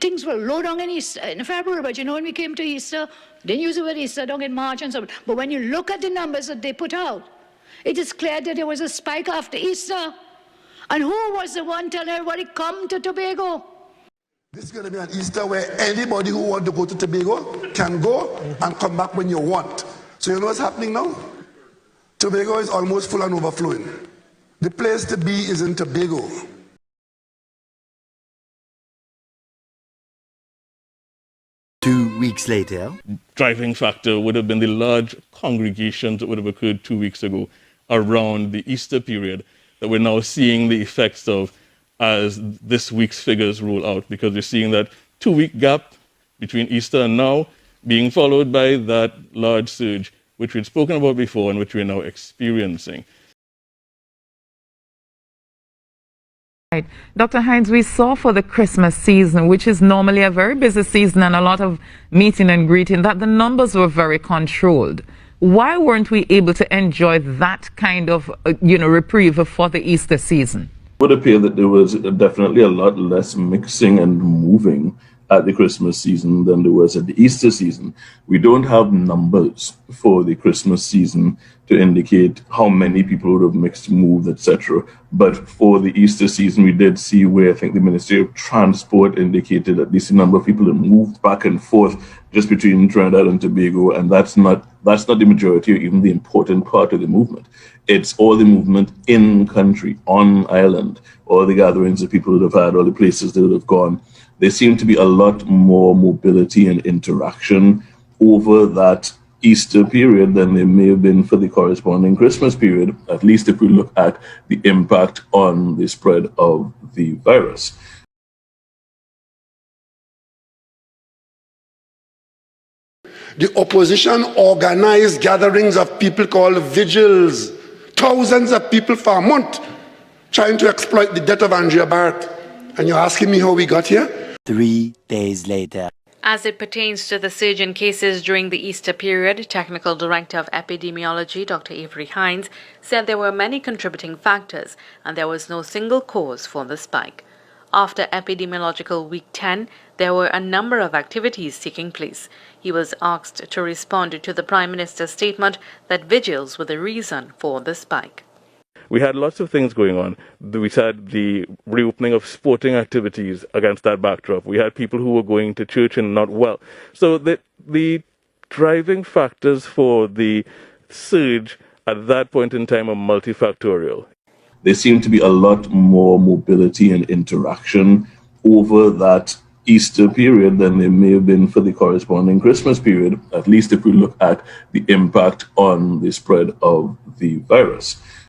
Things were low down in Easter, in February, but when we came to Easter, didn't use the word Easter down in March and so on. But when you look at the numbers that they put out, it is clear that there was a spike after Easter. And who was the one telling everybody, come to Tobago? This is going to be an Easter where anybody who wants to go to Tobago can go and come back when you want. So you know what's happening now? Tobago is almost full and overflowing. The place to be is in Tobago. Two weeks later, driving factor would have been the large congregations that would have occurred 2 weeks ago around the Easter period that we're now seeing the effects of as this week's figures roll out, because we're seeing that 2-week gap between Easter and now being followed by that large surge, which we'd spoken about before and which we're now experiencing. Right. Dr. Hinds, we saw for the Christmas season, which is normally a very busy season and a lot of meeting and greeting, that the numbers were very controlled. Why weren't we able to enjoy that kind of, reprieve for the Easter season? It would appear that there was definitely a lot less mixing and moving at the Christmas season than there was at the Easter season. We don't have numbers for the Christmas season to indicate how many people would have mixed, moved, etc. But for the Easter season, we did see where I think the Ministry of Transport indicated at least a number of people have moved back and forth just between Trinidad and Tobago, and that's not the majority or even the important part of the movement. It's all the movement in country, on island, all the gatherings that people would have had, all the places they would have gone. There seemed to be a lot more mobility and interaction over that Easter period than there may have been for the corresponding Christmas period, at least if we look at the impact on the spread of the virus. The opposition organized gatherings of people called vigils. Thousands of people for a month trying to exploit the death of Andrea Barrett. And you're asking me how we got here? 3 days later. As it pertains to the surge in cases during the Easter period, Technical Director of Epidemiology, Dr. Avery Hinds, said there were many contributing factors and there was no single cause for the spike. After Epidemiological Week 10, there were a number of activities taking place. He was asked to respond to the Prime Minister's statement that vigils were the reason for the spike. We had lots of things going on. We had the reopening of sporting activities against that backdrop. We had people who were going to church and not well. So the driving factors for the surge at that point in time are multifactorial. There seemed to be a lot more mobility and interaction over that Easter period than there may have been for the corresponding Christmas period, at least if we look at the impact on the spread of the virus.